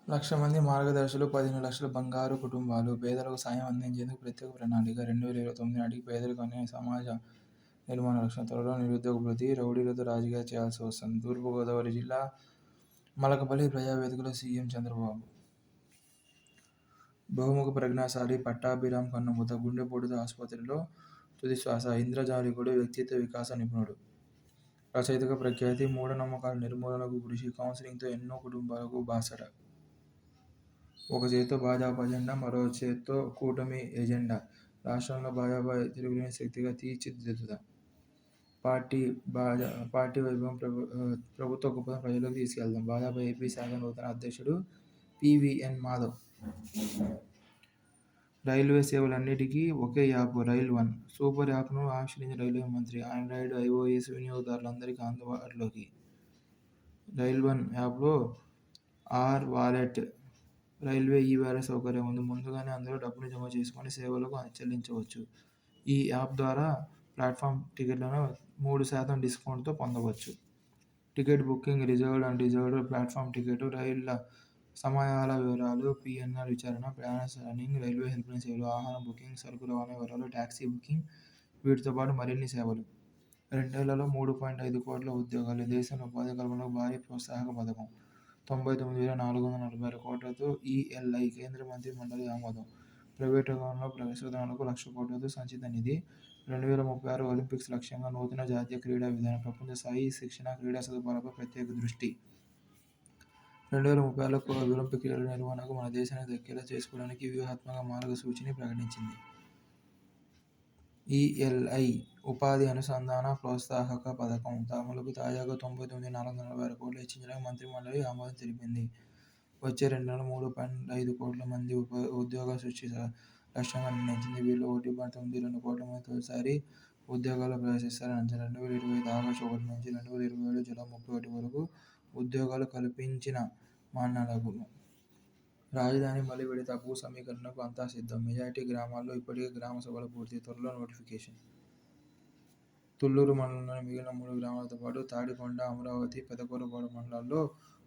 1,00,000 మంది మార్గదర్శులు, 15,00,000 బంగారు కుటుంబాలు. పేదలకు సాయం అందించేందుకు ప్రత్యేక ప్రణాళిక. 2029 నాటికి పేదరికం అనే సమాజ నిర్మాణ లక్ష్యం. త్వరలో నిరుద్యోగ భృతి, రౌడీలతో రాజకీయాలు చేయాల్సి వస్తుంది. తూర్పుగోదావరి జిల్లా మలకపల్లి ప్రజావేదికలో సీఎం చంద్రబాబు. బహుముఖ ప్రజ్ఞాశాలి పట్టాభిరామ్ కన్నుమూత. గుండెపోటుతో ఆసుపత్రిలో తుదిశ్వాస. ఇంద్రజాలికుడు, వ్యక్తిత్వ వికాస నిపుణుడు. రచయితగా ప్రఖ్యాతి. మూఢనమ్మకాల నిర్మూలనకు కృషి. కౌన్సిలింగ్తో ఎన్నో కుటుంబాలకు బాసట. ఒక చేత్తో భాజపా జెండా, మరో చేత్తో కూటమి ఎజెండా. రాష్ట్రంలో భాజపా తిరుగులేని శక్తిగా తీర్చిదిద్దుతాం. పార్టీ వైభవం, ప్రభుత్వ గొప్పతనం ప్రజల్లోకి తీసుకెళ్తాం. భాజపా ఏపీ శాఖ నూతన అధ్యక్షుడు పీవీఎన్ మాధవ్. రైల్వే సేవలన్నిటికీ ఒకే యాప్ రైల్ వన్. సూపర్ యాప్ను ఆవిష్కరించిన రైల్వే మంత్రి. ఆండ్రాయిడ్, ఐఓఎస్ వినియోగదారులందరికీ అందుబాటులోకి. రైల్ వన్ యాప్లో ఆర్ వాలెట్, రైల్వే ఈ వాలెట్ సౌకర్యం ఉంది. ముందుగానే అందులో డబ్బును జమ చేసుకొని సేవలకు చెల్లించవచ్చు. ఈ యాప్ ద్వారా ప్లాట్ఫామ్ టికెట్లను 3% డిస్కౌంట్తో పొందవచ్చు. Ticket booking, reserved, unreserved, platform ticket, రైళ్ల సమయాల వివరాలు, పీఎన్ఆర్ విచారణ, ప్రయాణ ప్లానింగ్, రైల్వే హెల్ప్లైన్ సేవలు, ఆహారం బుకింగ్, సరుకు రవాణా వివరాలు, టాక్సీ బుకింగ్, వీటితో పాటు మరిన్ని సేవలు. 2 ఏళ్లలో 3.5 కోట్ల ఉద్యోగాలు. దేశంలో ఉపాధి కల్పనకు భారీ ప్రోత్సాహక పథకం. 99,446 కోట్లతో ఈఎల్ఐ. కేంద్ర మంత్రి మండలి ఆమోదం. ప్రైవేటు రంగంలో పరిశోధనలకు 1,00,000 కోట్లతో సంచిత నిధి. 2036 ఒలింపిక్స్ లక్ష్యంగా నూతన జాతీయ క్రీడా విధానం. ప్రపంచ స్థాయి శిక్షణ, క్రీడా సదుపాయాలపై ప్రత్యేక దృష్టి. 2036 ఒలింపిక్ క్రీడల నిర్వహణకు మన దేశానికి దక్కేలా చేసుకోవడానికి వ్యూహాత్మక మార్గసూచిని ప్రకటించింది. ఈఎల్ఐ ఉపాధి అనుసంధాన ప్రోత్సాహక పథకం అమలుకు తాజాగా 99,446 కోట్లు వెచ్చించడానికి మంత్రిమండలి ఆమోదం తెలిపింది. వచ్చే 2 నెలల్లో 3.5 కోట్ల మంది ఉద్యోగ సృష్టి లక్ష్యంగా నిర్ణయించింది. వీరిలో 1.92 కోట్ల మంది తొలిసారి ఉద్యోగాల్లో ప్రవేశిస్తారని అంచనా. 2025 ఆగస్టు 1 నుంచి 2027 జూలై 31 వరకు ఉద్యోగాలు కల్పించిన మన్నాలకు. రాజధాని మలి విడత భూ సమీకరణకు అంతా సిద్ధం. మెజారిటీ గ్రామాల్లో ఇప్పటికే గ్రామ సభలు పూర్తి. త్వరలో నోటిఫికేషన్. తుళ్లూరు మండలంలోని మిగిలిన 3 గ్రామాలతో పాటు తాడికొండ, అమరావతి, పెదకూరపాడు మండలాల్లో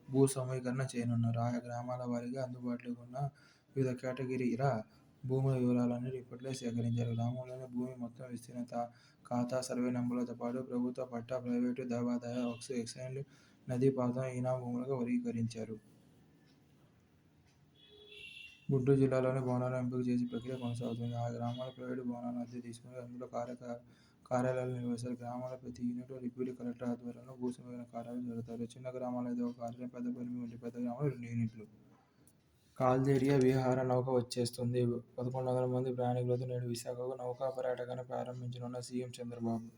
భూ సమీకరణ చేయనున్నారు. ఆయా గ్రామాల వారీగా అందుబాటులో ఉన్న వివిధ కేటగిరీల భూముల వివరాలను ఇప్పట్లో సేకరించారు. గ్రామంలోని భూమి మొత్తం, విస్తీర్ణం, ఖాతా, సర్వే నంబర్లతో పాటు ప్రభుత్వ పట్టా, ప్రైవేటు, దేవాదాయ, వక్ఫ్, ఎక్సైజ్, నదీ పాత్ర, ఇనాం భూములుగా వర్గీకరించారు. గుంటూరు జిల్లాలోని భవనాలను ఎంపిక చేసే ప్రక్రియ కొనసాగుతుంది. ఆ గ్రామాల్లో ప్రైవేటు భవనాలను అద్దెకు తీసుకుని అందులో కార్యాలయాలు నిర్వహిస్తారు. గ్రామాల్లో ప్రతి యూనిట్లో డిప్యూటీ కలెక్టర్ ఆధ్వర్యంలో భూ సమీకరణ కార్యాలు జరుగుతాయి. చిన్న గ్రామాల్లో ఒక కార్యాలయం, పెద్దపల్లి వంటి పెద్ద గ్రామాల్లో 2 యూనిట్లు. కాల్దేరియా విహార నౌక వచ్చేస్తుంది. 1,100 మంది ప్రయాణికులతో నేడు విశాఖకు నౌకా పర్యటనను ప్రారంభించనున్న సీఎం చంద్రబాబు.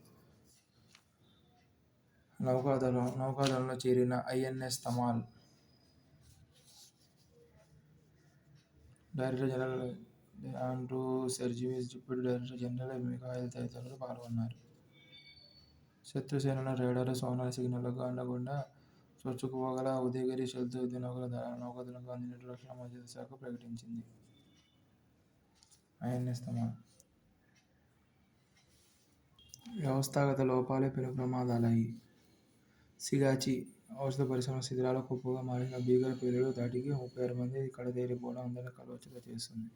నౌకాదళంలో చేరిన INS Tamal. Director general Andrew సెర్జివిస్, డిప్యూటీ డైరెక్టర్ జనరల్ మిఖాయిల్ తదితరులు పాల్గొన్నారు. శత్రుసేనల రేడార్, సోనార్ సిగ్నళ్లకు అందకుండా చొచ్చుకుపోగల ఉదయగిరి స్టెల్త్ యుద్ధ నౌకాదళంకు అందినట్టు రక్షణ మంత్రిత్వ శాఖ ప్రకటించింది. ఐఎన్ఎస్ తమాల్. వ్యవస్థాగత లోపాలే పెను ప్రమాదాలయ్యాయి. సిగాచి ఔషధ పరిశ్రమ శిథిలాల కుప్పగా మారిన భీకర పేలుడు ధాటికి 36 మంది కడతేరిపోవడం అందరినీ కలవరపరిచేలా చేస్తోంది.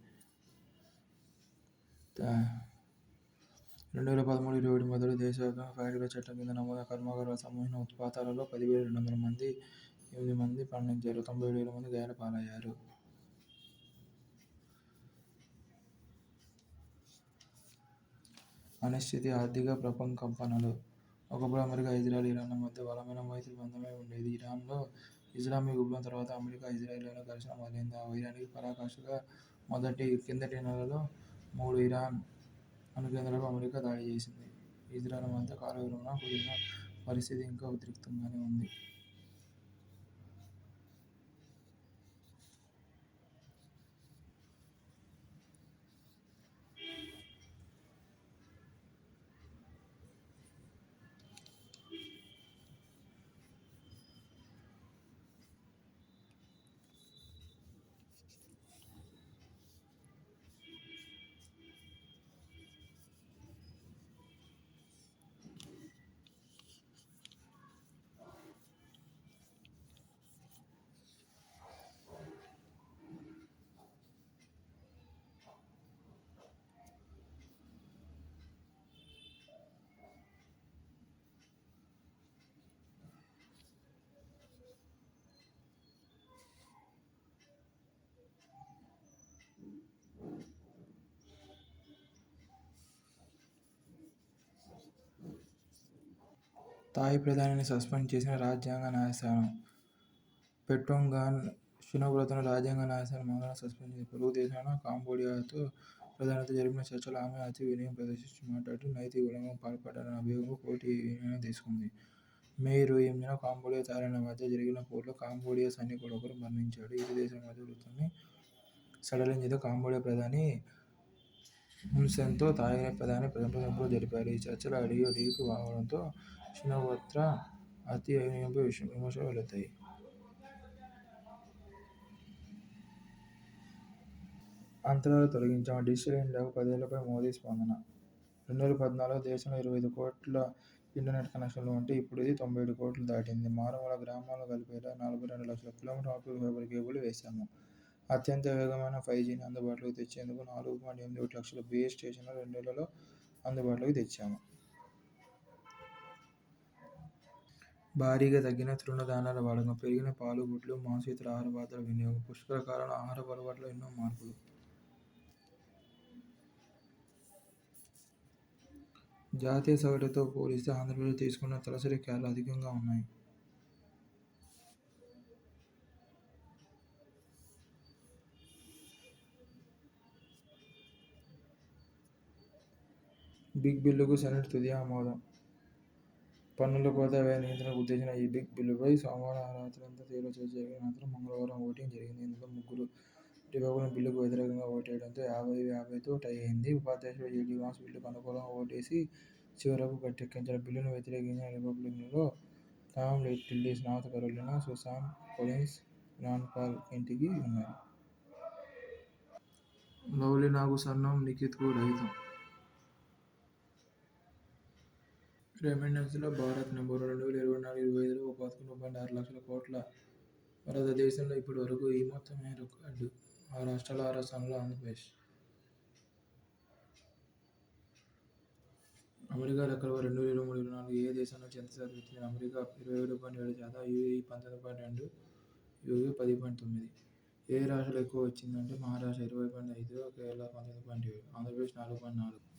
2013-2017 మధ్యలో దేశవ్యాప్తంగా ఫ్యాక్టరీల చట్టం కింద నమోదైన కర్మాగారాలకు సంబంధించిన ఉత్పాతాలలో 10,200 మంది 8 మంది మరణించారు. 97,000 మంది గాయాల పాలయ్యారు. అనిశ్చితి, ఆర్థిక ప్రకంపనలు. ఒకప్పుడు అమెరికా, ఇజ్రాయెల్, ఇరాన్ల మధ్య బలమైన మైత్రి బంధమే ఉండేది. ఇరాన్లో ఇస్లామిక్ విప్లవం తర్వాత అమెరికా, ఇజ్రాయెల్ల ఘర్షణ మొదలైంది. ఆ వైరానికి పరాకాష్ఠగా కిందటి నెలలో 3 ఇరాన్ అణుకేంద్రాలపై అమెరికా దాడి చేసింది. ఇజ్రాయెల్ మధ్య కాల్పుల విరమణ కుదిరినా పరిస్థితి ఇంకా ఉద్రిక్తంగానే ఉంది. థాయ్ ప్రధానిని సస్పెండ్ చేసిన రాజ్యాంగ న్యాయస్థానం. పెట్రోంగాన్ షినోబుతను రాజ్యాంగ న్యాయస్థానం మంగళవారం సస్పెండ్ చేసింది. పొరుగు దేశమైన కాంబోడియాతో ప్రధానితో జరిపిన చర్చలో ఆమె అతి వినయం ప్రదర్శిస్తూ మాట్లాడుతూ నైతిక ఉల్లంఘనకు పాల్పడ్డారన్న అభియోగంపై కోర్టు ఈ నిర్ణయం తీసుకుంది. మే 28న కాంబోడియా, థాయిలాండ్ మధ్య జరిగిన పోరులో కాంబోడియా సైనికుడొకరు మరణించాడు. ఇరు దేశాల మధ్య వృత్తాన్ని సడలించేందుకు కాంబోడియా ప్రధాని హున్ సెన్తో థాయ్ ప్రధాని సంప్రదింపులు జరిపారు. ఈ చర్చలు ఆడియో లీక్ కావడంతో షినోబుత అతి వినయంపై విమర్శలు వెల్లువెత్తాయి. అంతరాలు తొలగించాం. డిజిటల్ ఇండియాకు 10 ఏళ్లపై మోదీ స్పందన. 2014లో దేశంలో 25 కోట్ల ఇంటర్నెట్ కనెక్షన్లు ఉంటే ఇప్పుడు ఇది 97 కోట్లు దాటింది. మారుమూల గ్రామాలను కలిపేలా 42 లక్షల కిలోమీటర్ల ఆప్టికల్ ఫైబర్ కేబుల్ వేశాము. అత్యంత వేగమైన 5Gని అందుబాటులోకి తెచ్చేందుకు 4.81 లక్షల బేస్ స్టేషన్లను 2 ఏళ్లలో అందుబాటులోకి తెచ్చాము. భారీగా తగ్గిన తృణధాన్యాల వాడకం, పెరిగిన పాలు, గుడ్లు, మాంసం, ఇతర ఆహార పదార్థాల వినియోగం, పుష్కర కాలంలో ఆహారపు అలవాట్లలో ఎన్నో మార్పులు. జాతీయ సగటుతో పోలిస్తే ఆంధ్రప్రదేశ్ తీసుకున్న తలసరి క్యాలరీలు అధికంగా ఉన్నాయి. బిగ్ బిల్లుకు సెనెట్ తుది ఆమోదం. పన్నుల కొరత, వ్యయ నియంత్రణకు ఉద్దేశించిన ఈ బిగ్ బిల్లుపై సోమవారం రాత్రంతా తీవ్ర చర్చ జరిగిన అనంతరం మంగళవారం ఓటింగ్ జరిగింది. ఇందులో ముగ్గురు రిపబ్లికన్లు బిల్లుకు వ్యతిరేకంగా ఓటేయడంతో 50-50తో టై అయింది. ఉపాధ్యక్షుడు జెడీ వాన్స్ బిల్లుకు అనుకూలంగా ఓటేసి చివరకు గట్టెక్కించారు. బిల్లును వ్యతిరేకించిన రిపబ్లికన్లలో Tom Tillis, North Carolina Susan Collins, Rand Paul ఇంటికి ఉన్నారు. లవ్లినాకు స్వర్ణం, నిఖిత్కు రహితం. రెమిటెన్స్లో భారత్ నెంబర్ 1. 2024-25లో ఒక 11.6 లక్షల కోట్ల భారతదేశంలో ఇప్పటి వరకు ఈ మొత్తమే రికార్డు. 6 రాష్ట్రాల్లో 6వ స్థానంలో ఆంధ్రప్రదేశ్. అమెరికా లెక్కలపై 2023-24 ఏ దేశం నుంచి ఎంత శాతం వచ్చింది? America 27.7%, UAE 19.2%, UK 10.9%. ఏ రాష్ట్రాలు ఎక్కువ వచ్చిందంటే మహారాష్ట్ర 20.5%, కేరళ 19.7%, ఆంధ్రప్రదేశ్ 4.4%.